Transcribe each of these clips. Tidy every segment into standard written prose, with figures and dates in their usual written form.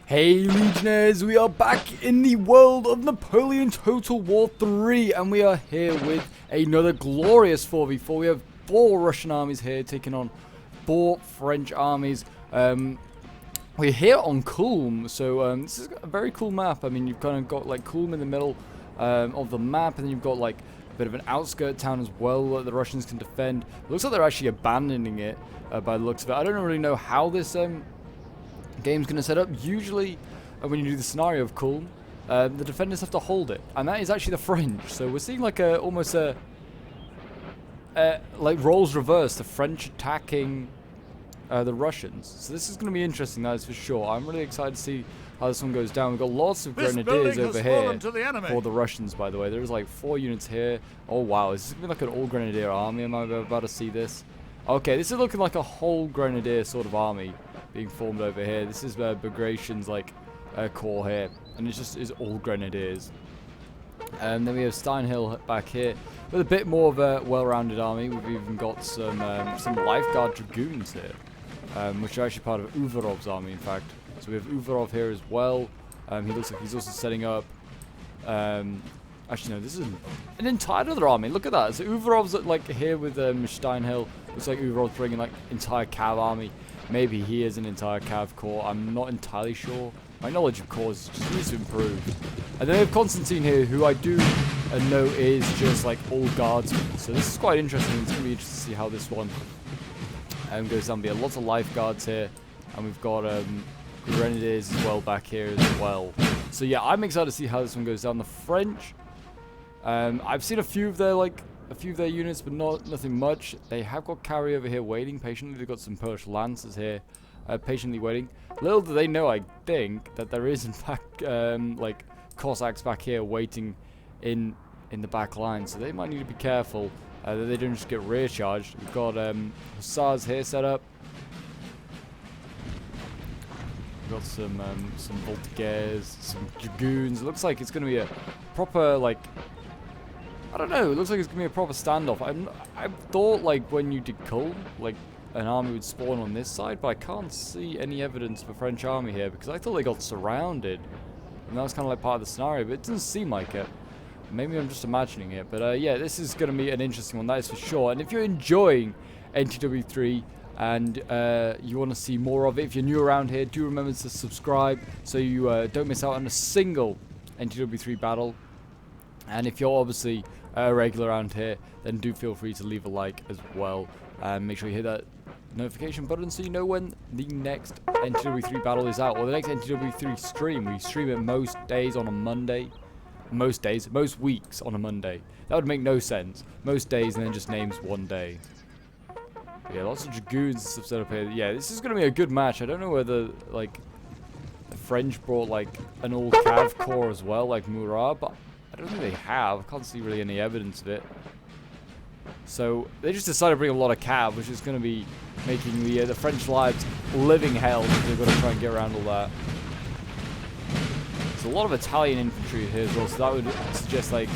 Hey Legionnaires, we are back in the world of Napoleon Total War 3 and we are here with another glorious 4v4. We have 4 Russian armies here taking on 4 French armies. We're here on Kulm, so this is a very cool map. I mean, you've kind of got like Kulm in the middle of the map, and then you've got like a bit of an outskirt town as well that the Russians can defend. It looks like they're actually abandoning it by the looks of it. I don't really know how this game's going to set up. Usually when you do the scenario of Kulm, the defenders have to hold it, and that is actually the French. So we're seeing like almost like roles reversed, the French attacking the Russians. So this is going to be interesting, that is for sure. I'm really excited to see how this one goes down. We've got lots of grenadiers over here for the Russians, by the way. There's like 4 units here. Oh wow, this is going to be like an all-grenadier army. Am I about to see this? Okay, this is looking like a whole grenadier sort of army being formed over here. This is Bagration's like core here, and it just is all grenadiers. And then we have Steinhill back here with a bit more of a well-rounded army. We've even got some lifeguard dragoons here, which are actually part of Uvarov's army, in fact. So we have Uvarov here as well. He looks like he's also setting up. Actually, no, this is an entire other army. Look at that. So Uvarov's like here with Steinhill. Looks like Uvarov's bringing like entire cav army. Maybe he is an entire cav corps. I'm not entirely sure. My knowledge of corps just needs to improve. And then we have Constantine here, who I do know is just like all guardsmen. So this is quite interesting. It's going to be interesting to see how this one goes down. There'll be lots of lifeguards here, and we've got grenadiers as well back here as well. So yeah, I'm excited to see how this one goes down. The French, I've seen a few of their units, but nothing much. They have got carry over here waiting patiently. They've got some Polish lancers here, patiently waiting. Little do they know, I think, that there is in fact like Cossacks back here waiting in the back line. So they might need to be careful that they don't just get rear charged. We've got hussars here set up. We've got some voltigeurs, some dragoons. It looks like it's going to be a proper like. I don't know, it looks like it's going to be a proper standoff. I thought, like, when you did Kulm, like, an army would spawn on this side, but I can't see any evidence of a French army here, because I thought they got surrounded. And that was kind of like part of the scenario, but it doesn't seem like it. Maybe I'm just imagining it, but yeah, this is going to be an interesting one, that is for sure. And if you're enjoying NTW3 and you want to see more of it, if you're new around here, do remember to subscribe so you don't miss out on a single NTW3 battle. And if you're obviously a regular around here, then do feel free to leave a like as well. And make sure you hit that notification button so you know when the next NTW3 battle is out. Or the next NTW3 stream. We stream it most days on a Monday. Most weeks on a Monday. That would make no sense. Most days and then just names one day. But yeah, lots of dragoons and stuff set up here. Yeah, this is going to be a good match. I don't know whether, like, the French brought, like, an all-cav corps as well, like Murat, but I don't think they have. I can't see really any evidence of it. So they just decided to bring a lot of cav, which is going to be making the French lives living hell because they've got to try and get around all that. There's a lot of Italian infantry here as well, so that would suggest like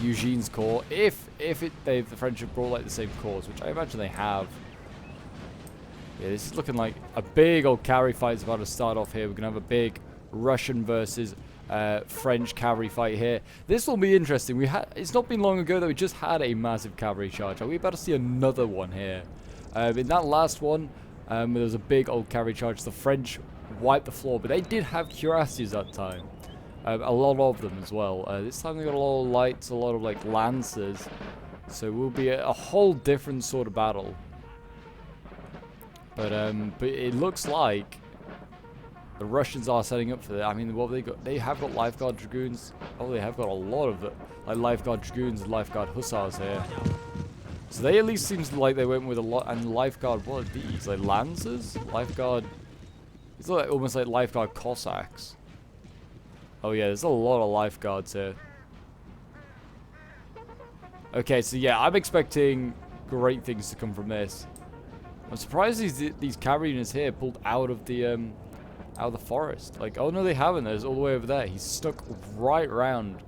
Eugene's corps, if the French have brought like the same corps, which I imagine they have. Yeah, this is looking like a big old cavalry fight is about to start off here. We're gonna have a big Russian versus French cavalry fight here. This will be interesting. It's not been long ago that we just had a massive cavalry charge. Are we about to see another one here? In that last one, there was a big old cavalry charge. The French wiped the floor, but they did have cuirassiers that time. A lot of them as well. This time they got a lot of lights, a lot of like lancers. So it will be a whole different sort of battle. But it looks like the Russians are setting up for that. I mean, what have they got? They have got lifeguard dragoons. Oh, they have got a lot of it, like lifeguard dragoons and lifeguard hussars here. So they at least seems like they went with a lot. And lifeguard, what are these? Like lancers? Lifeguard. It's like almost like lifeguard Cossacks. Oh yeah, there's a lot of lifeguards here. Okay, so yeah, I'm expecting great things to come from this. I'm surprised these cavalry units here pulled out of the forest. Like, oh no, they haven't. There's all the way over there. He's stuck right round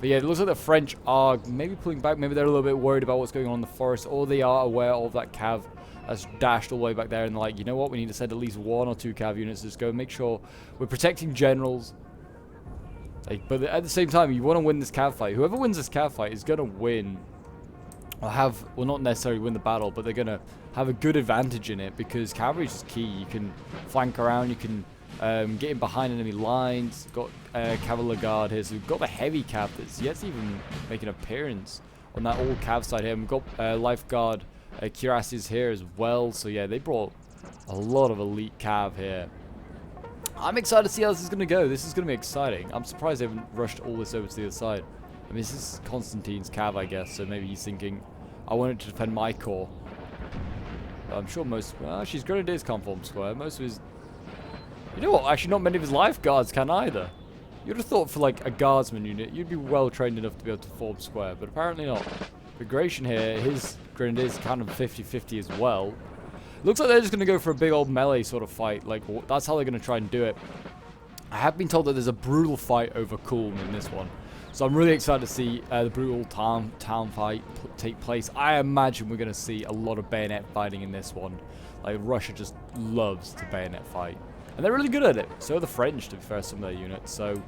But yeah, it looks like the French are maybe pulling back. Maybe they're a little bit worried about what's going on in the forest, or they are aware of that cav that's dashed all the way back there, and they're like, you know what, we need to send at least 1 or 2 cav units to just go and make sure we're protecting generals. Like, but at the same time, you want to win this cav fight. Whoever wins this cav fight is going to win, or well, not necessarily win the battle, but they're going to have a good advantage in it, because cavalry is just key. You can flank around, you can get in behind enemy lines. Got Cavalier Guard here, so we've got the heavy cav that's yet to even make an appearance on that old cav side here. And we've got Life Guard cuirassiers here as well, so yeah, they brought a lot of elite cav here. I'm excited to see how this is going to go. This is going to be exciting. I'm surprised they haven't rushed all this over to the other side. I mean, this is Constantine's cav, I guess, so maybe he's thinking, I wanted to defend my corps. But I'm sure she's Grenadiers can't form square. Most of his... You know what? Actually, not many of his life guards can either. You'd have thought for, like, a guardsman unit, you'd be well trained enough to be able to form square, but apparently not. Bagration here, his Grenadiers are kind of 50-50 as well. Looks like they're just going to go for a big old melee sort of fight. Like, that's how they're going to try and do it. I have been told that there's a brutal fight over Kulm in this one. So I'm really excited to see the brutal town fight take place. I imagine we're going to see a lot of bayonet fighting in this one. Like, Russia just loves to bayonet fight. And they're really good at it. So are the French, to be fair, some of their units. So,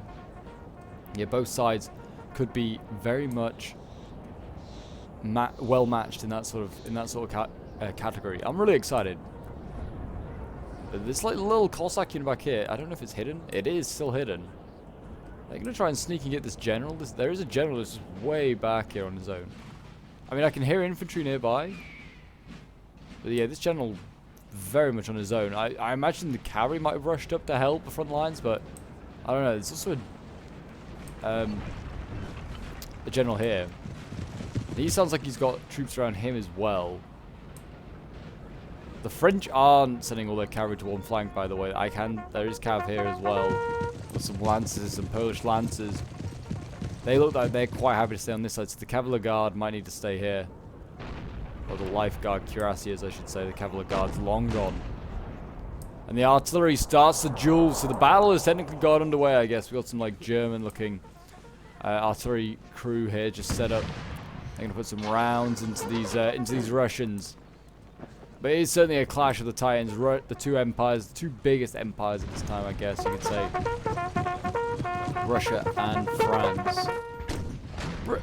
yeah, both sides could be very much well matched in that sort of category. I'm really excited. This like little Cossack unit back here, I don't know if it's hidden. It is still hidden. They're going to try and sneak and get this general. There is a general that's just way back here on his own. I mean, I can hear infantry nearby. But yeah, this general very much on his own. I imagine the cavalry might have rushed up to help the front lines, but I don't know. There's also a general here. He sounds like he's got troops around him as well. The French aren't sending all their cavalry to one flank, by the way. There is cav here as well. With some lances, some Polish lancers. They look like they're quite happy to stay on this side, so the Cavalier Guard might need to stay here. Or the Life Guard cuirassiers, I should say. The Cavalier Guard's long gone. And the artillery starts the duel, so the battle is technically got underway, I guess. We've got some, like, German-looking artillery crew here just set up. They're going to put some rounds into these Russians. But it is certainly a clash of the titans, the two empires, the two biggest empires at this time, I guess you could say. Russia and France.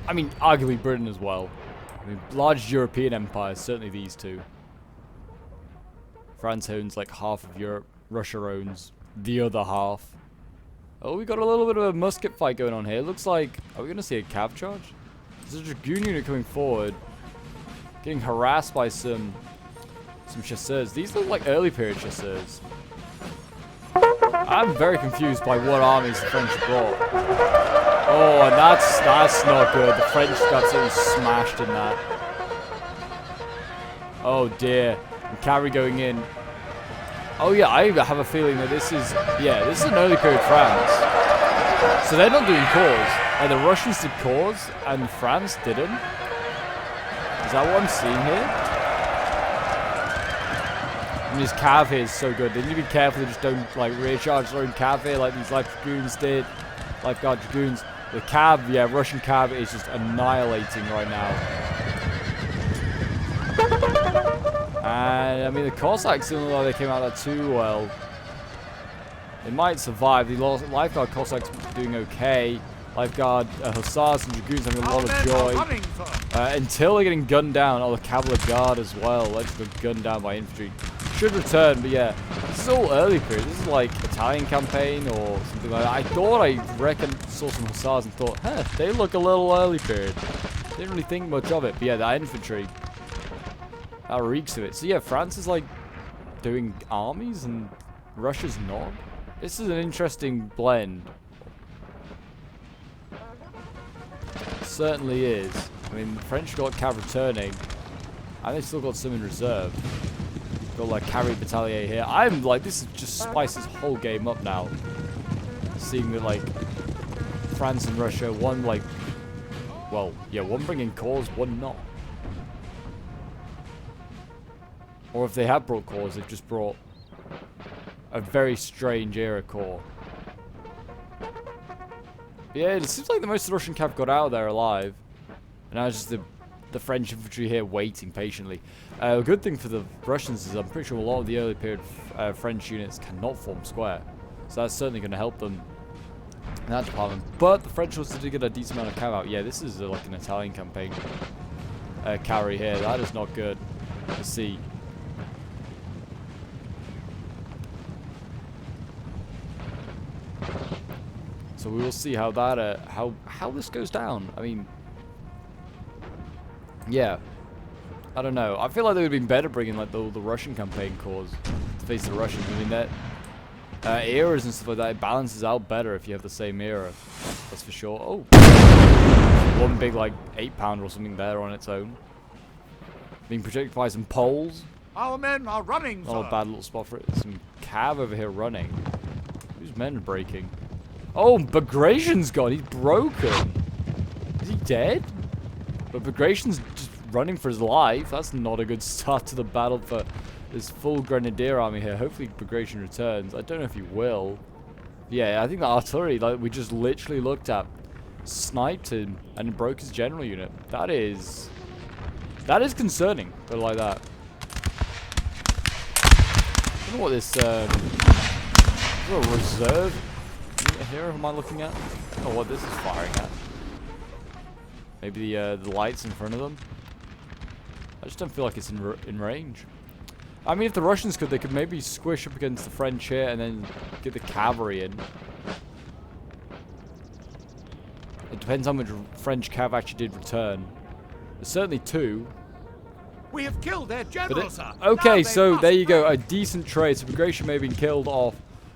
I mean, arguably Britain as well. I mean, large European empires, certainly these two. France owns like half of Europe. Russia owns the other half. Oh, we got a little bit of a musket fight going on here. Looks like, are we going to see a cav charge? There's a dragoon unit coming forward. Getting harassed by some chasseurs. These look like early period chasseurs. I'm very confused by what armies the French brought. Oh, and that's not good. The French got absolutely smashed in that. Oh dear. And cavalry going in. Oh yeah, I have a feeling that this is an early period France. So they're not doing cores. The Russians did cores and France didn't. Is that what I'm seeing here? I mean, his cav here is so good. They need to be careful they just don't like rear charge their own cav here like these Life Dragoons did. Life Guard Dragoons. The cav, yeah, Russian cav is just annihilating right now. And I mean, the Cossacks didn't look like they came out that too well. They might survive. The Life Guard Cossacks doing okay. Life Guard Hussars and Dragoons having a lot of joy. Until they're getting gunned down. Oh, the Cavalier Guard as well. They're just got gunned down by infantry. Should return, but yeah. This is all early period. This is like Italian campaign or something like that. I saw some Hussars and thought, huh, they look a little early period. Didn't really think much of it, but yeah, that infantry. That reeks of it. So yeah, France is like doing armies and Russia's not. This is an interesting blend. It certainly is. I mean, the French got cav returning, and they still got some in reserve. Got like cavalry battalier here. I'm like, this is just spice this whole game up now. Seeing that like France and Russia, one like, well, yeah, one bringing cores, one not. Or if they have brought cores, they've just brought a very strange era core. Yeah, it seems like the most of the Russian cav got out of there alive. And now it's just the French infantry here waiting patiently. A good thing for the Russians is I'm pretty sure a lot of the early period French units cannot form square. So that's certainly going to help them in that department. But the French also did get a decent amount of cav out. Yeah, this is like an Italian campaign carry here. That is not good to see. So we will see how that how this goes down. I mean, yeah, I don't know. I feel like they would have been better bringing like the Russian campaign corps to face the Russians. I mean, that eras and stuff like that, it balances out better if you have the same era. That's for sure. Oh, one big like 8-pounder or something there on its own, being projected by some Poles. Our men are running, Oh, sir. bad little spot for it. Some cav over here running. Whose men breaking? Oh, Bagration's gone. He's broken. Is he dead? But Bagration's just running for his life. That's not a good start to the battle for this full grenadier army here. Hopefully Bagration returns. I don't know if he will. Yeah, I think the artillery, like we just literally looked at, sniped him and broke his general unit. That is concerning. But like that. I don't know what this is a reserve here am I looking at? Oh, what this is firing at. Maybe the lights in front of them. I just don't feel like it's in range. I mean, if the Russians could, they could maybe squish up against the French here and then get the cavalry in. It depends how much French cav actually did return. There's certainly 2. We have killed their general, sir. Okay, so there you go. A decent trade. So Bagration may have been killed off.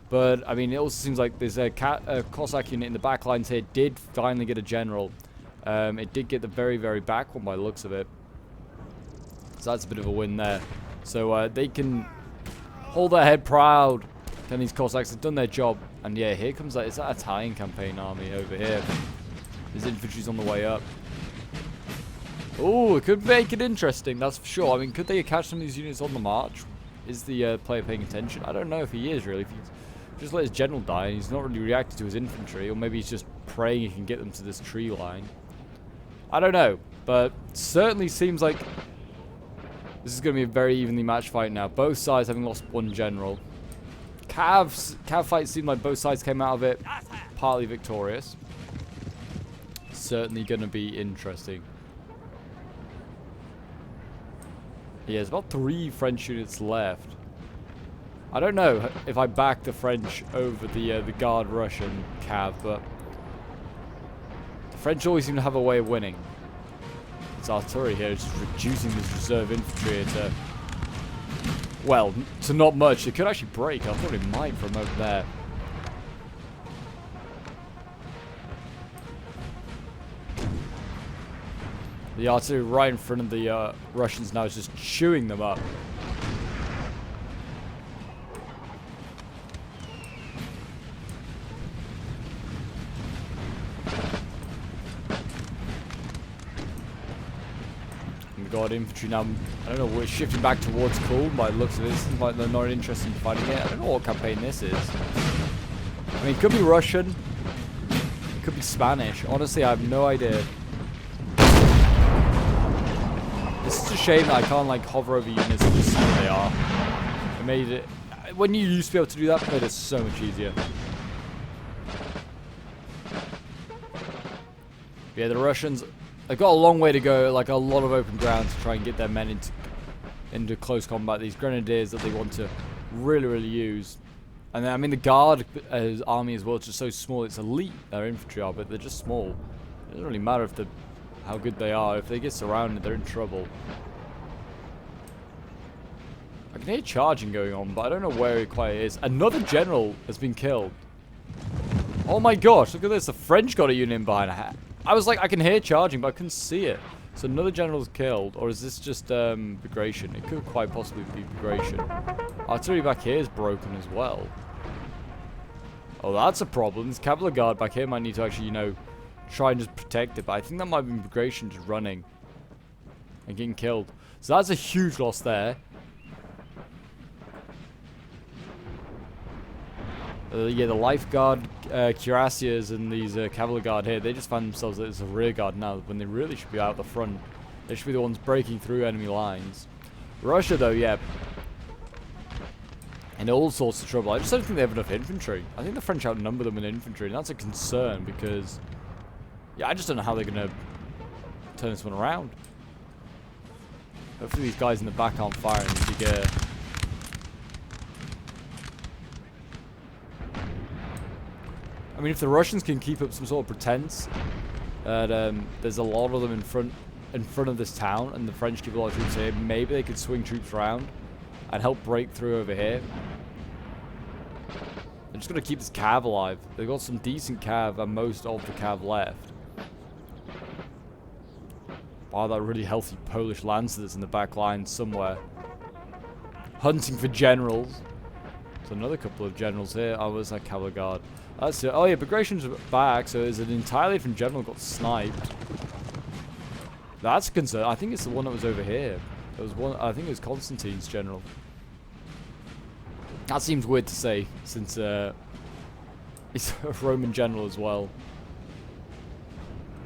But, I mean, it also seems like there's a Cossack unit in the back lines here did finally get a general. It did get the very, very back one by the looks of it. So that's a bit of a win there. So they can hold their head proud. Then these Cossacks have done their job. And yeah, here comes that. It's that Italian campaign army over here. His infantry's on the way up. Oh, it could make it interesting, that's for sure. I mean, could they catch some of these units on the march? Is the player paying attention? I don't know if he is, really. If he's just let his general die and he's not really reacted to his infantry, or maybe he's just praying he can get them to this tree line. I don't know, but certainly seems like this is going to be a very evenly matched fight now. Both sides having lost one general. Cav fight seemed like both sides came out of it partly victorious. Certainly going to be interesting. Yeah, there's about 3 French units left. I don't know if I back the French over the Guard Russian cav, but the French always seem to have a way of winning. This artillery here is just reducing this reserve infantry to, well, to not much. It could actually break. I thought it might from over there. The artillery right in front of the Russians now is just chewing them up. And the Guard infantry now, I don't know, we're shifting back towards Kulm by the looks of it. It seems like they're not interested in fighting it. I don't know what campaign this is. I mean, it could be Russian. It could be Spanish. Honestly, I have no idea. It's just a shame that I can't like hover over units and just see what they are. It made it, when you used to be able to do that, it made it so much easier. Yeah, the Russians, they've got a long way to go, like a lot of open ground to try and get their men into close combat. These grenadiers that they want to really, really use. And then, I mean, the Guard army as well, it's just so small. It's elite, their infantry are, but they're just small. It doesn't really matter if how good they are. If they get surrounded, they're in trouble. I can hear charging going on, but I don't know where it quite is. Another general has been killed. Oh my gosh, look at this. The French got a unit in behind. I was like, I can hear charging, but I couldn't see it. So another general's killed, or is this just Bagration? It could quite possibly be Bagration. Artillery back here is broken as well. Oh, that's a problem. This cavalry guard back here might need to actually, you know, try and just protect it, but I think that might be Bagration just running and getting killed. So that's a huge loss there. Yeah, the lifeguard cuirassiers and these cavalry guard here, they just find themselves as a rear guard now when they really should be out the front. They should be the ones breaking through enemy lines. Russia, though, yeah, in all sorts of trouble. I just don't think they have enough infantry. I think the French outnumber them in infantry, and that's a concern because, yeah, I just don't know how they're going to turn this one around. Hopefully these guys in the back aren't firing. I mean, if the Russians can keep up some sort of pretense that there's a lot of them in front of this town, and the French keep a lot of troops here, maybe they could swing troops around and help break through over here. They're just going to keep this cav alive. They've got some decent cav and most of the cav left. Wow, that really healthy Polish lancer that's in the back line somewhere. Hunting for generals. There's another couple of generals here. Oh, where's that cavalry guard? That's it. Oh yeah, Bagration's back, so is an entirely different general got sniped. That's a concern. I think it's the one that was over here. There was one. I think it was Constantine's general. That seems weird to say, since he's a Roman general as well.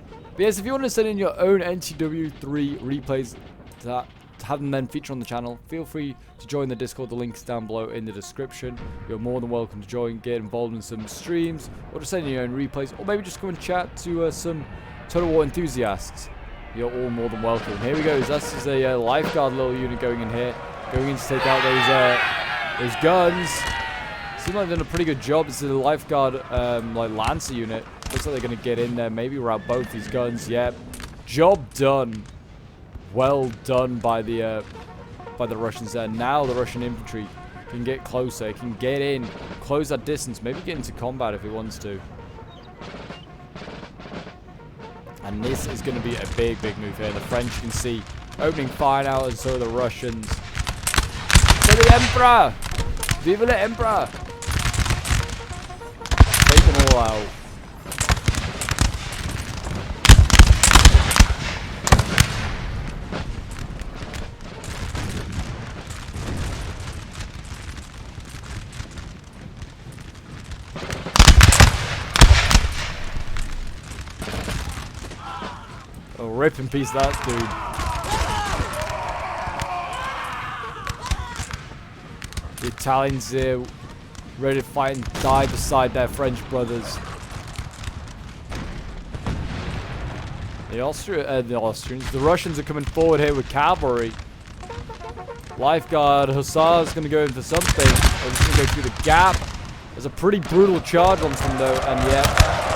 But yes, if you want to send in your own NTW3 replays to have them then feature on the channel, feel free to join the Discord. The link's down below in the description. You're more than welcome to join, get involved in some streams, or just send in your own replays, or maybe just come and chat to some Total War enthusiasts. You're all more than welcome. Here we go. This is a lifeguard little unit going in here, going in to take out those guns. Seems like they've done a pretty good job. This is a lifeguard like lancer unit. Looks like they're going to get in there, maybe route both these guns. Yep, job done. Well done by the Russians there. Now the Russian infantry can get closer, can get in, close that distance, maybe get into combat if it wants to. And this is going to be a big move here. The French can see opening fire now, and so are the Russians. To the Emperor! Vive l'Emperor! Take them all out. Oh, rip in peace that dude. The Italians here, ready to fight and die beside their French brothers. The Russians are coming forward here with cavalry. Lifeguard Hussars going to go in for something. They're just going to go through the gap. There's a pretty brutal charge on them though, and yeah,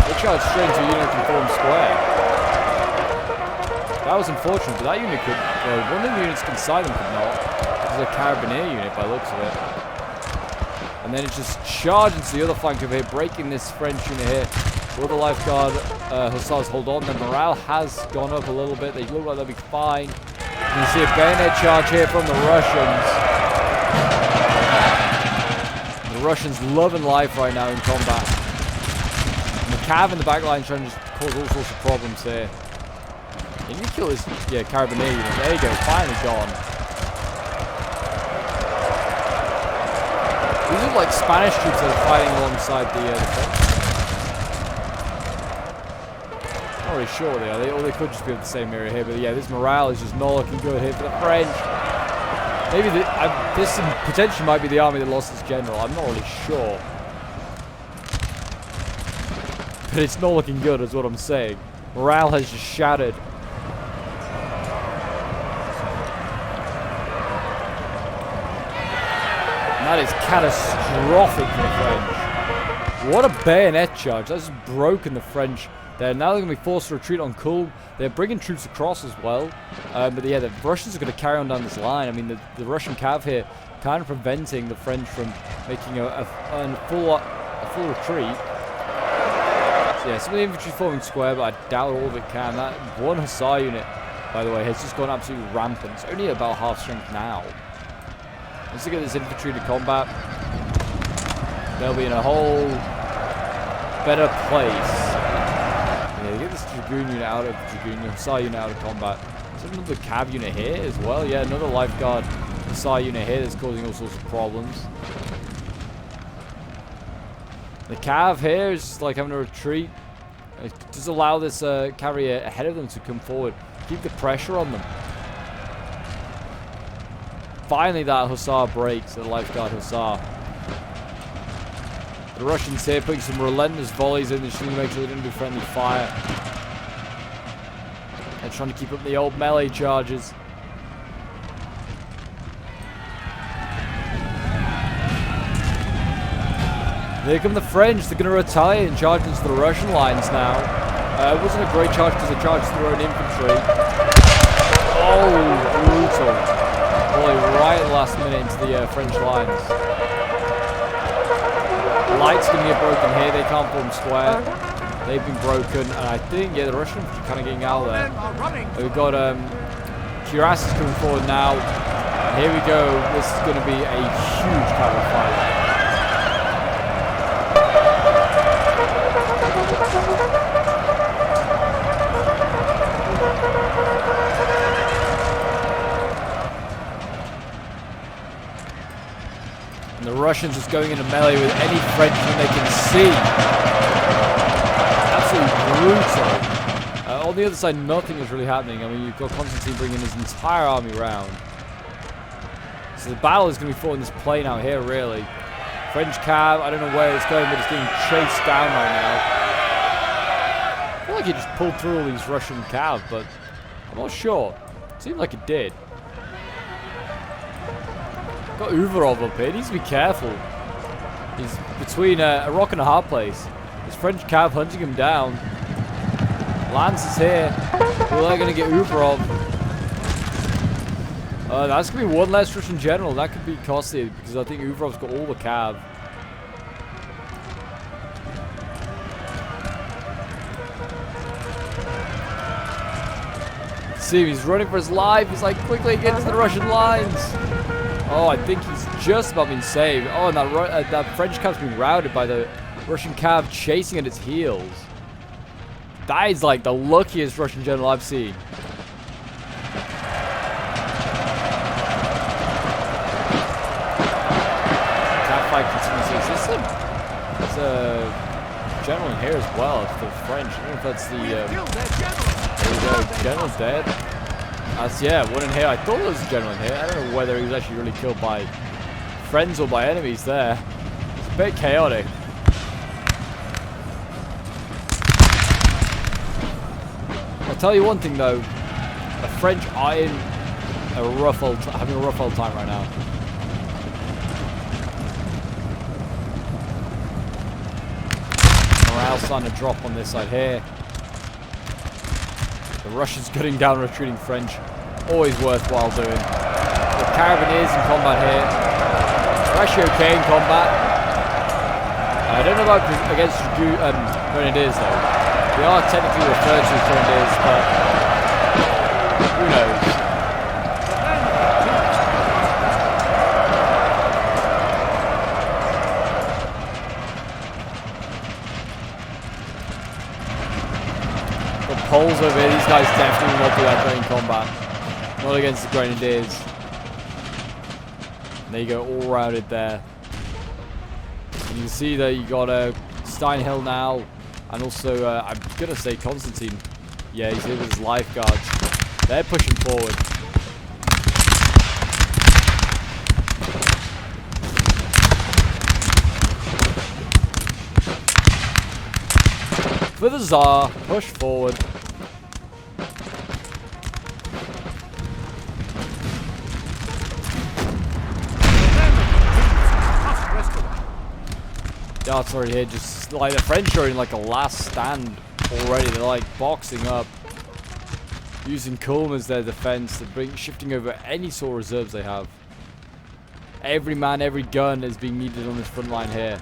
they charge straight into a unit and form square. That was unfortunate, but that unit could, one of the units inside them could not. This is a carabinier unit by the looks of it. And then it's just charged into the other flank over here, breaking this French unit here. Will the lifeguard Hussars hold on? Their morale has gone up a little bit. They look like they'll be fine. And you see a bayonet charge here from the Russians. The Russians loving life right now in combat. And the cav in the back line trying to just cause all sorts of problems here. And you kill this, yeah, carabinier unit. There you go, finally gone. These are like Spanish troops that are fighting alongside the French. Not really sure what they are. Or they could just be of the same area here. But yeah, this morale is just not looking good here for the French. Maybe this potentially might be the army that lost its general. I'm not really sure. But it's not looking good, is what I'm saying. Morale has just shattered. That is catastrophic for the French. What a bayonet charge. That's just broken the French there. Now they're going to be forced to retreat on Kulm. They're bringing troops across as well. But yeah, the Russians are going to carry on down this line. I mean, the Russian cav here kind of preventing the French from making a full retreat. So yeah, some of the infantry forming square, but I doubt all of it can. That one Hussar unit, by the way, has just gone absolutely rampant. It's only about half strength now. Once they get this infantry to combat, they'll be in a whole better place. Yeah, get this Dragoon unit out of Hussar unit out of combat. There's another cav unit here as well. Yeah, another lifeguard Hussar unit here that's causing all sorts of problems. The cav here is just like having a retreat. It does allow this carrier ahead of them to come forward. Keep the pressure on them. Finally, that hussar breaks, the lifeguard hussar. The Russians here putting some relentless volleys in. They just need to make sure they don't do friendly fire. They're trying to keep up the old melee charges. Here come the French. They're going to retaliate and charge into the Russian lines now. It wasn't a great charge because they charged their own infantry. Oh, brutal. Boy, right at the last minute into the French lines. The lights going to get broken here. They can't form square. They've been broken. And I think, yeah, the Russians are kind of getting out there. We've got cuirasses coming forward now. Here we go. This is going to be a huge cavalry fight. And the Russians just going into melee with any Frenchman they can see. Absolutely brutal. On the other side, nothing is really happening. I mean, you've got Constantine bringing his entire army round. So the battle is going to be fought in this plain out here, really. French cav, I don't know where it's going, but it's getting chased down right now. I feel like he just pulled through all these Russian cav, but I'm not sure. It seemed like it did. Got Uvarov up here. He needs to be careful. He's between a rock and a hard place. This French cav hunting him down. Lance is here. Well, they're going to get Uvarov. That's going to be one less Russian general. That could be costly because I think Uvarov's got all the cav. See, he's running for his life. He's like, quickly get into the Russian lines. Oh, I think he's just about been saved. Oh, and that French cav's been routed by the Russian cav chasing at its heels. That is like the luckiest Russian general I've seen. That fight continues. There's a general in here as well. It's the French. I don't know if that's the. There we go. General's dead. That's, yeah, one in here. I thought there was a general in here. I don't know whether he was actually really killed by friends or by enemies there. It's a bit chaotic. I'll tell you one thing though, the French are in having a rough old time right now. Morale's starting to drop on this side here. The Russians cutting down retreating French, always worthwhile doing. The Carabiniers in combat here. They're actually okay in combat. I don't know about against Grenadiers though. They are technically referred to as Grenadiers, but who knows? The Poles over here, these guys definitely will not do that great in combat. Not against the Grenadiers. And there you go, all routed there. And you can see that you got Steinhill now. And also, I'm going to say Constantine. Yeah, he's here with his lifeguards. They're pushing forward. For the Tsar, push forward. Yeah, sorry here, just like the French are in like a last stand already. They're like boxing up, using Kulm as their defense, shifting over any sort of reserves they have. Every man, every gun is being needed on this front line here.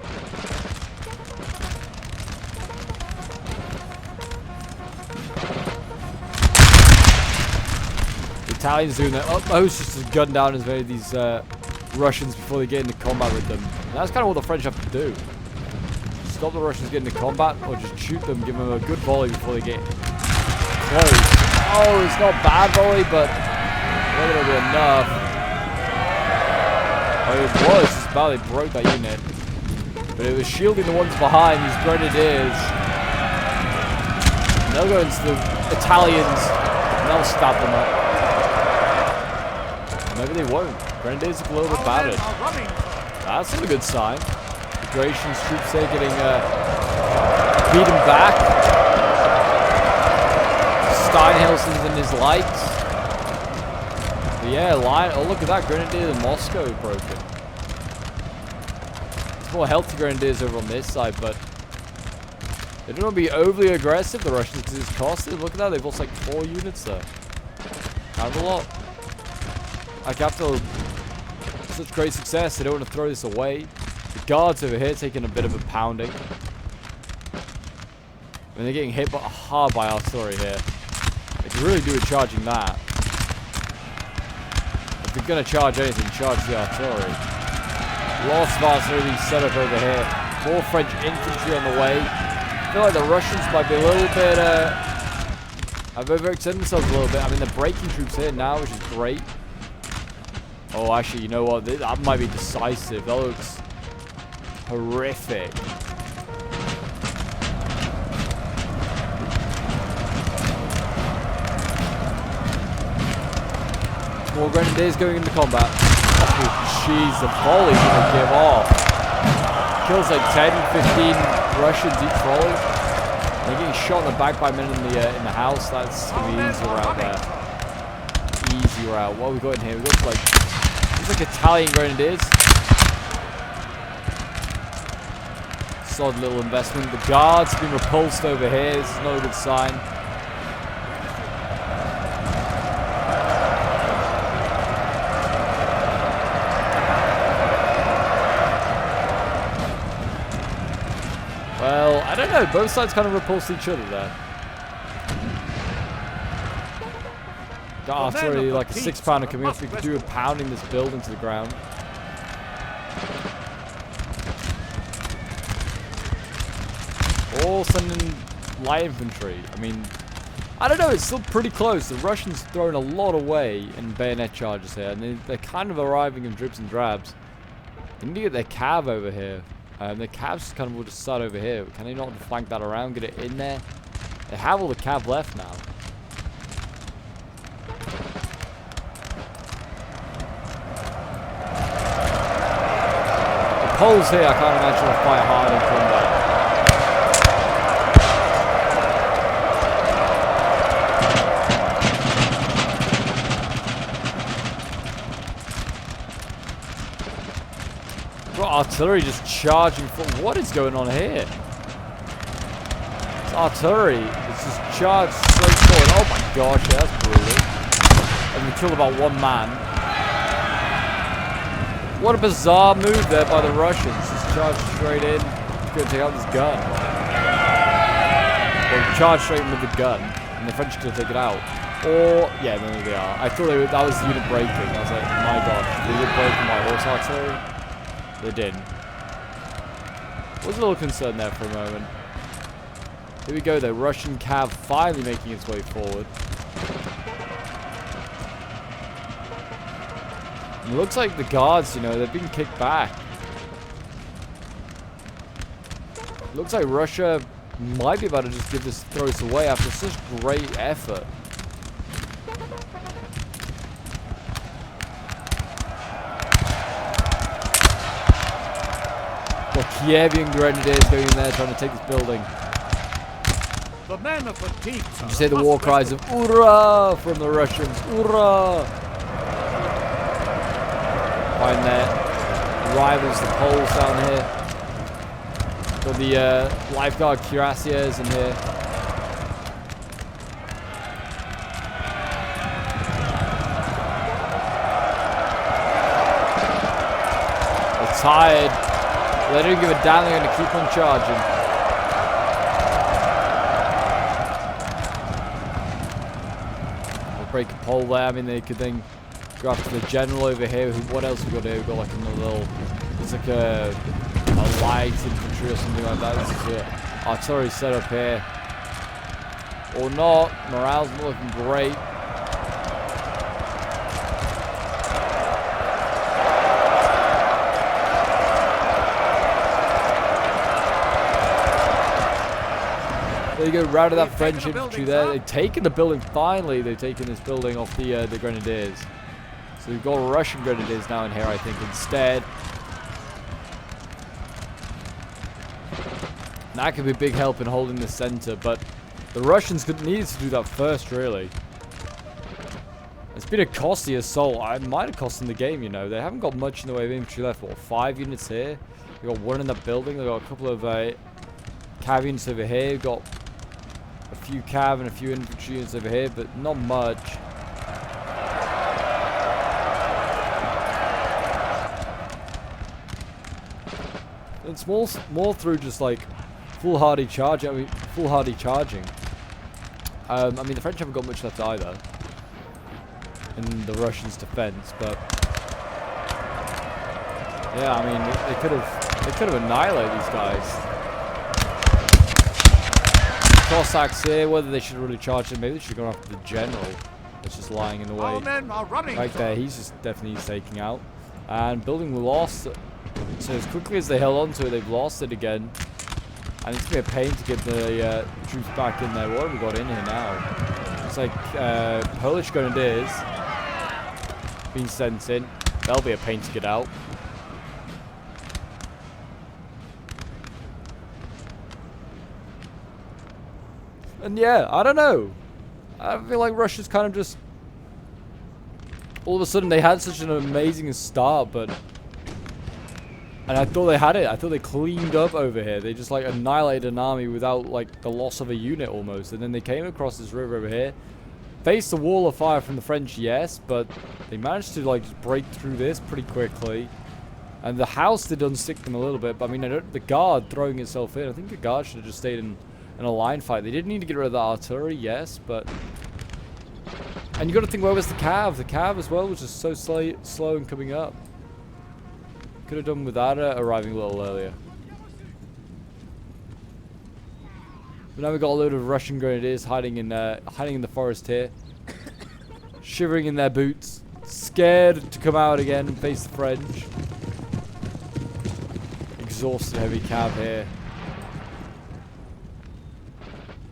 The Italians doing their utmost just to gun down as many of these Russians before they get into combat with them. And that's kind of what the French have to do. Stop the Russians getting into combat, or just shoot them, give them a good volley before they get close. Oh, it's not bad volley, but whether it'll be enough. Oh, it was just about they broke that unit. But it was shielding the ones behind, these grenadiers. And they'll go into the Italians, and they'll stab them up. Maybe they won't. Grenadiers are a little bit battered. That's not a good sign. The Gratian's troops here getting beaten back. Steinhilsen's in his lights. But yeah, oh look at that, Grenadier in Moscow broken. There's more healthy Grenadiers over on this side, but they don't want to be overly aggressive, the Russians, because it's costly. Look at that, they've lost like 4 units there. Kind of a lot. Like after such great success, they don't want to throw this away. The guards over here taking a bit of a pounding. I mean, they're getting hit hard by artillery here. They can really do with charging that. If they're going to charge anything, charge the artillery. Lots of artillery being set up over here. More French infantry on the way. I feel like the Russians might be a little bit, have overextended themselves a little bit. I mean, they're breaking troops here now, which is great. Oh, actually, you know what? That might be decisive. That looks horrific. More Grenadiers going into combat. Oh, jeez, the volley's gonna give off. Kills like 10, 15 Russians each volley. They're getting shot in the back by men in the house. That's gonna be easy route there. Easy route. What have we got in here? We got like, it's like Italian Grenadiers. Solid little investment. The guards have been repulsed over here. This is not a good sign. Well, I don't know. Both sides kind of repulsed each other there. Got artillery like a 6-pounder coming up. We could do a pounding this building to the ground. All sending light infantry. I mean, I don't know. It's still pretty close. The Russians throwing a lot away in bayonet charges here, and they're kind of arriving in dribs and drabs. They need to get their cav over here. The cavs kind of will just start over here. Can they not flank that around, get it in there? They have all the cav left now. The Poles here, I can't imagine will fight hard in combat. Artillery just charging for what is going on here? It's artillery. It's just charged straight forward. Oh my gosh, yeah, that's brutal. And we killed about 1 man. What a bizarre move there by the Russians. Just charged straight in. He's going to take out this gun. Well, charge straight in with the gun, and the French are going to take it out. Or yeah, no, they are. I thought that was the unit breaking. I was like, my gosh, the unit breaking by horse artillery. They did. Was a little concerned there for a moment. Here we go though. Russian cav finally making its way forward. And it looks like the guards, you know, they're being kicked back. It looks like Russia might be about to just throw this away after such great effort. Kievian Grenadiers going in there trying to take this building. The men are fatigued. Did you say the war cries of "Ura" from the Russians? Ura! Find their rivals, the Poles down here. Got the lifeguard cuirassiers in here. They're tired. They don't give a damn, they're going to keep on charging. They'll break a pole there. I mean, they could then go after the general over here. What else have we got here? We've got like another little... It's like a light infantry or something like that. This is an artillery set up here. Or not. Morale's not looking great. There you go, routed that They've French taken the infantry building, there. sir. They've taken the building. Finally, they've taken this building off the Grenadiers. So we've got Russian Grenadiers now in here, I think, instead. And that could be a big help in holding the center, but the Russians needed to do that first, really. It's been a costly assault. It might have cost them the game, you know. They haven't got much in the way of infantry left. What, 5 units here? They've got one in that building. They've got a couple of cav units over here. They've got a few cav and a few infantry units over here, but not much. It's more through just like foolhardy charging. I mean, foolhardy charging. I mean, the French haven't got much left either in the Russians' defense, but yeah, I mean, they could have annihilated these guys. Cossacks here. Whether they should really charge them, maybe they should go after the general that's just lying in the way. Our men are running. Right there, he's taking out, and building lost. So as quickly as they held on to it, they've lost it again. And it's going to be a pain to get the troops back in there. What have we got in here now? It's like Polish Grenadiers being sent in. That'll be a pain to get out. And yeah, I don't know. I feel like Russia's kind of just... all of a sudden they had such an amazing start, but... and I thought they had it. I thought they cleaned up over here. They just like annihilated an army without like the loss of a unit almost. And then they came across this river over here. Faced the wall of fire from the French, yes, but they managed to like just break through this pretty quickly. And the house did unstick them a little bit, but I mean, the guard throwing itself in. I think the guard should have just stayed in a line fight. They did need to get rid of the artillery, yes, but... and you got to think, where was the cav? The cav as well was just so slow in coming up. Could have done without it arriving a little earlier. But now we've got a load of Russian grenadiers hiding in the forest here, shivering in their boots, scared to come out again and face the French. Exhausted heavy cav here,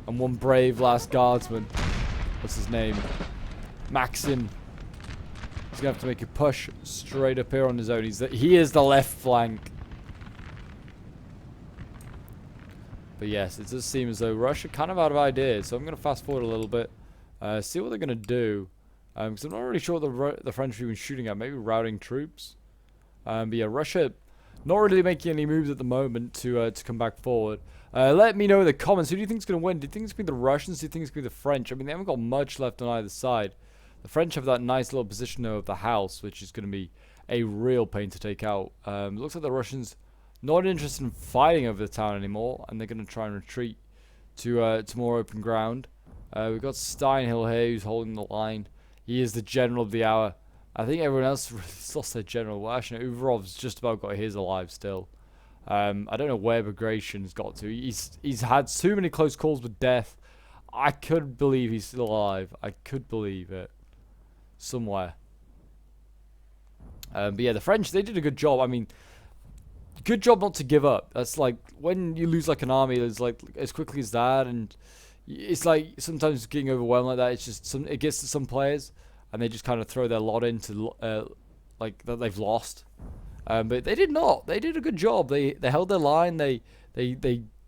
and one brave last guardsman. What's his name? Maxim. He's gonna have to make a push straight up here on his own. He is the left flank. But yes, it does seem as though Russia kind of out of ideas. So I'm gonna fast forward a little bit, see what they're gonna do. Because I'm not really sure what the French are even shooting at. Maybe routing troops. But yeah, Russia not really making any moves at the moment to come back forward. Let me know in the comments. Who do you think is gonna win? Do you think it's gonna be the Russians? Do you think it's gonna be the French? I mean, they haven't got much left on either side. The French have that nice little position though of the house, which is going to be a real pain to take out. Looks like the Russians not interested in fighting over the town anymore, and they're going to try and retreat to more open ground. We've got Steinhill here, who's holding the line. He is the general of the hour. I think everyone else has lost their general. Well, actually, Uvarov's just about got his alive still. I don't know where Bagration's got to. He's had too many close calls with death. I could believe he's still alive. I could believe it. Somewhere. But yeah, the French, they did a good job. I mean, good job not to give up. That's like, when you lose like an army, there's like, as quickly as that, and it's like, sometimes getting overwhelmed like that, it's just, it gets to some players, and they just kind of throw their lot into, like, that they've lost. But they did not. They did a good job. They held their line. They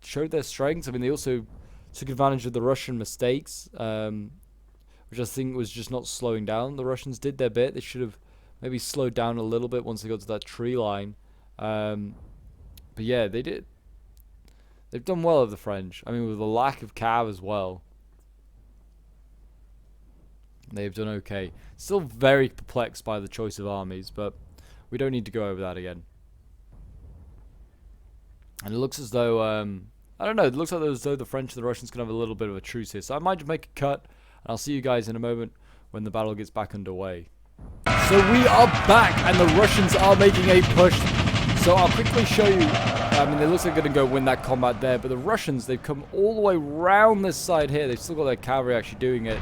showed their strengths. I mean, they also took advantage of the Russian mistakes, which I think was just not slowing down. The Russians did their bit. They should have maybe slowed down a little bit once they got to that tree line. But yeah, they did. They've done well of the French. I mean, with the lack of cav as well, they've done okay. Still very perplexed by the choice of armies, but we don't need to go over that again. And it looks as though, I don't know, it looks like as though the French and the Russians can have a little bit of a truce here. So I might just make a cut, and I'll see you guys in a moment when the battle gets back underway. So we are back, and the Russians are making a push. So I'll quickly show you. I mean, it looks like they're going to go win that combat there, but the Russians, they've come all the way round this side here. They've still got their cavalry actually doing it.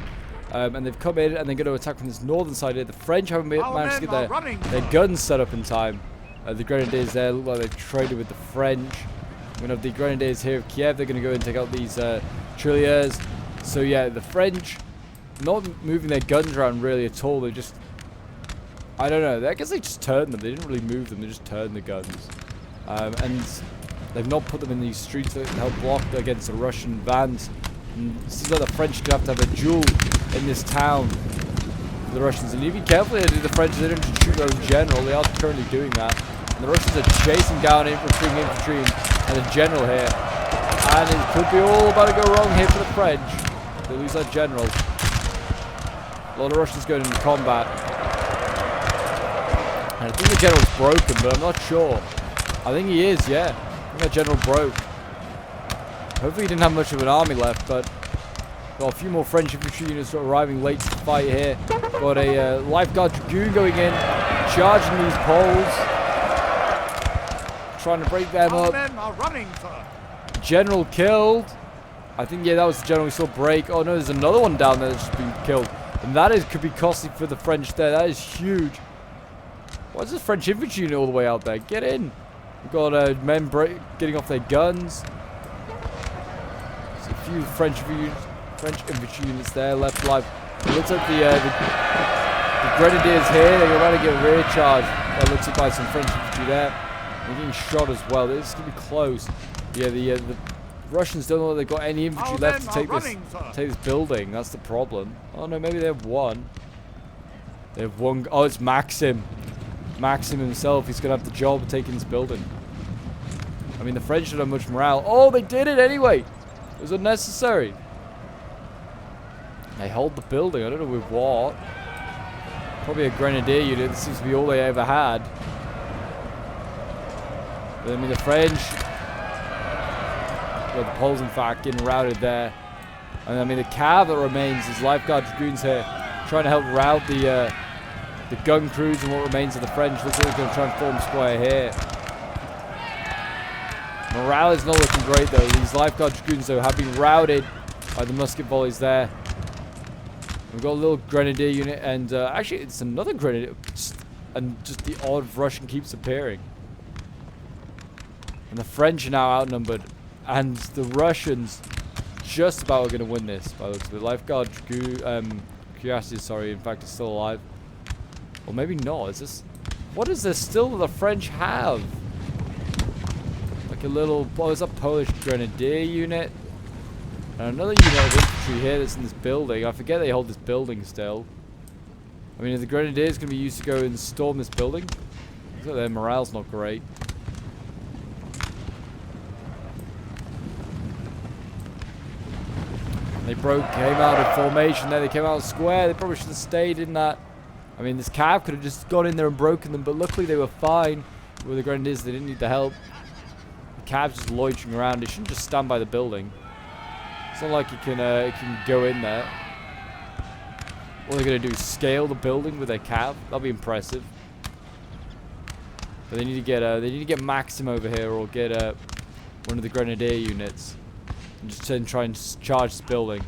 And they've come in, and they're going to attack from this northern side here. The French haven't managed to get their guns set up in time. The Grenadiers there look like they've traded with the French. We're going to have the Grenadiers here of Kiev. They're going to go and take out these Trilliers. So yeah, the French not moving their guns around really at all. They just, I don't know. I guess they just turned them. They didn't really move them. They just turned the guns. And they've not put them in these streets that can help block against the Russian vans. And it seems like the French are going to have a duel in this town. The Russians, and you be careful here, the French, they don't just shoot their own general. They are currently doing that. And the Russians are chasing down infantry and a general here. And it could be all about to go wrong here for the French. They lose that general. A lot of Russians going into combat. And I think the general's broken, but I'm not sure. I think he is, yeah. I think that general broke. Hopefully he didn't have much of an army left, but got a few more French infantry units arriving late to the fight here. Got a lifeguard dragoon going in, charging these Poles. Trying to break them up. Men are running, sir. General killed. I think, yeah, that was the general we saw break. Oh no, there's another one down there that's been killed. And that could be costly for the French there. That is huge. Why is this French infantry unit all the way out there? Get in. We've got men getting off their guns. There's a few French infantry units there left alive. It looks like the grenadiers here. They're about to get rear charged. That looks like by some French infantry there. They're getting shot as well. This is going to be close. Yeah, the Russians don't know that they've got any infantry left to take this building. That's the problem. Oh no, maybe they have one. They have one. Oh, it's Maxim. Maxim himself. He's going to have the job of taking this building. I mean, the French don't have much morale. Oh, they did it anyway. It was unnecessary. They hold the building. I don't know with what. Probably a grenadier unit. This seems to be all they ever had. But, I mean, the French... Well, the Poles, in fact, getting routed there. And, I mean, the cav that remains is lifeguard dragoons here. Trying to help rout the gun crews and what remains of the French. Looks like they're going to try and form square here. Morale is not looking great, though. These lifeguard dragoons, though, have been routed by the musket volleys there. We've got a little grenadier unit, and actually, it's another grenadier. And just the odd Russian keeps appearing. And the French are now outnumbered. And the Russians just about are going to win this, by the looks of it. Lifeguard Curiosity, sorry, in fact, is still alive. Or maybe not. Is this... What is this still that the French have? Like a little... Oh, there's a Polish grenadier unit. And another unit of infantry here that's in this building. I forget they hold this building still. I mean, are the grenadiers going to be used to go and storm this building? Looks like their morale's not great. They came out of formation there. They came out of square. They probably should have stayed in that. I mean, this cav could have just gone in there and broken them, but luckily they were fine with the grenadiers. They didn't need the help. The cav's just loitering around. It shouldn't just stand by the building. It's not like it can go in there. What they're going to do is scale the building with their cav. That'll be impressive. But they need to get Maxim over here or get one of the grenadier units. And just then try and charge this building.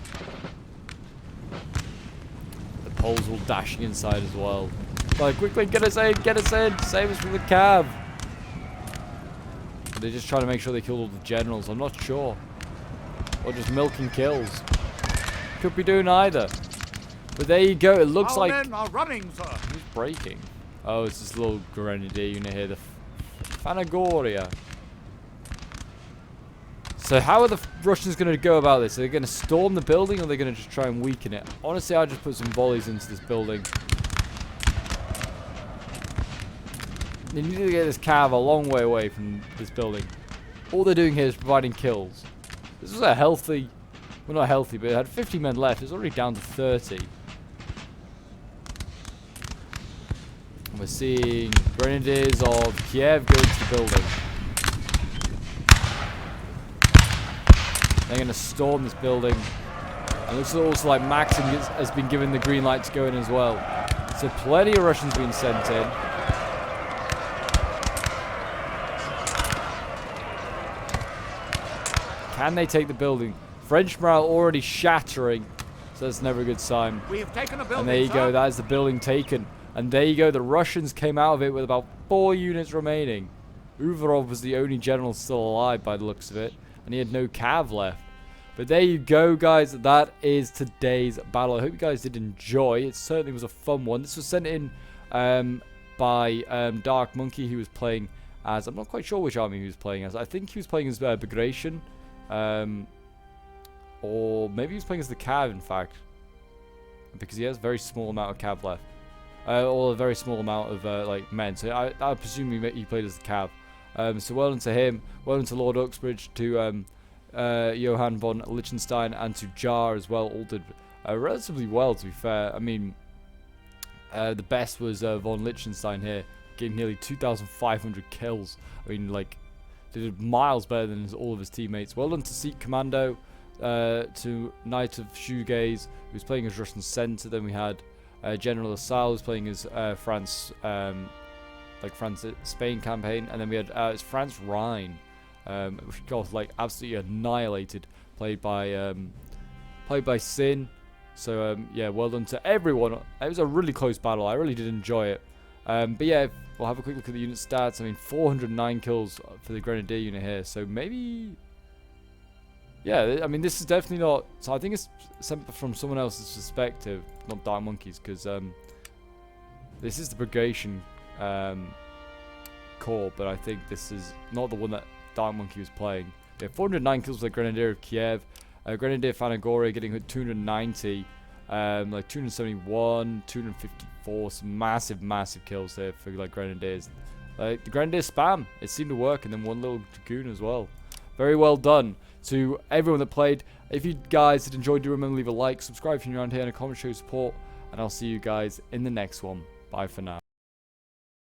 The Poles all dashing inside as well. Like, quickly, get us in, save us from the cav. But they're just trying to make sure they kill all the generals. I'm not sure. Or just milking kills. Could be doing either. But there you go. It looks like... men are running, sir. Who's breaking? Oh, it's this little grenadier unit here. The Fanagoria. So how are the Russians going to go about this? Are they going to storm the building or are they going to just try and weaken it? Honestly, I'll just put some volleys into this building. They need to get this cav a long way away from this building. All they're doing here is providing kills. This was a healthy... Well, not healthy, but it had 50 men left. It's already down to 30. And we're seeing Grenadiers of Kiev go into the building. They're going to storm this building. And it looks also like Maxim has been given the green light to go in as well. So plenty of Russians being sent in. Can they take the building? French morale already shattering. So that's never a good sign. We have taken a building, and there you go. That is the building taken. And there you go. The Russians came out of it with about 4 units remaining. Uvarov was the only general still alive by the looks of it. And he had no cav left. But there you go, guys. That is today's battle. I hope you guys did enjoy. It certainly was a fun one. This was sent in by Dark Monkey, who was playing as... I'm not quite sure which army he was playing as. I think he was playing as Bagration. Or maybe he was playing as the Cav, in fact. Because he has a very small amount of Cav left. Or a very small amount of like men. So I presume he played as the Cav. So well done to him. Well done to Lord Uxbridge, to Johann von Liechtenstein, and to Jar as well. All did relatively well, to be fair. I mean, the best was von Liechtenstein here, getting nearly 2,500 kills. I mean, like, they did miles better than all of his teammates. Well done to Sikh Commando, to Knight of Shoegaze, who's playing as Russian Center. Then we had General Assal, who's playing as France, like France-Spain campaign, and then we had it's France Rhine, which got like absolutely annihilated, played by Sin. So yeah, well done to everyone. It was a really close battle. I really did enjoy it. But yeah, we'll have a quick look at the unit stats. I mean, 409 kills for the Grenadier unit here. So maybe, yeah, I mean, this is definitely not. So I think it's sent from someone else's perspective, not Dark Monkeys, because this is the Bagration Corps, but I think this is not the one that Dark Monkey was playing. Yeah, 409 kills for the Grenadier of Kiev. Grenadier Fanagore getting 290, like 271, 254. Some massive kills there for like Grenadiers. Like the Grenadier spam, it seemed to work, and then one little dragoon as well. Very well done to everyone that played. If you guys did enjoy, do remember to leave a like, subscribe if you're new around here, and a comment, show your support, and I'll see you guys in the next one. Bye for now.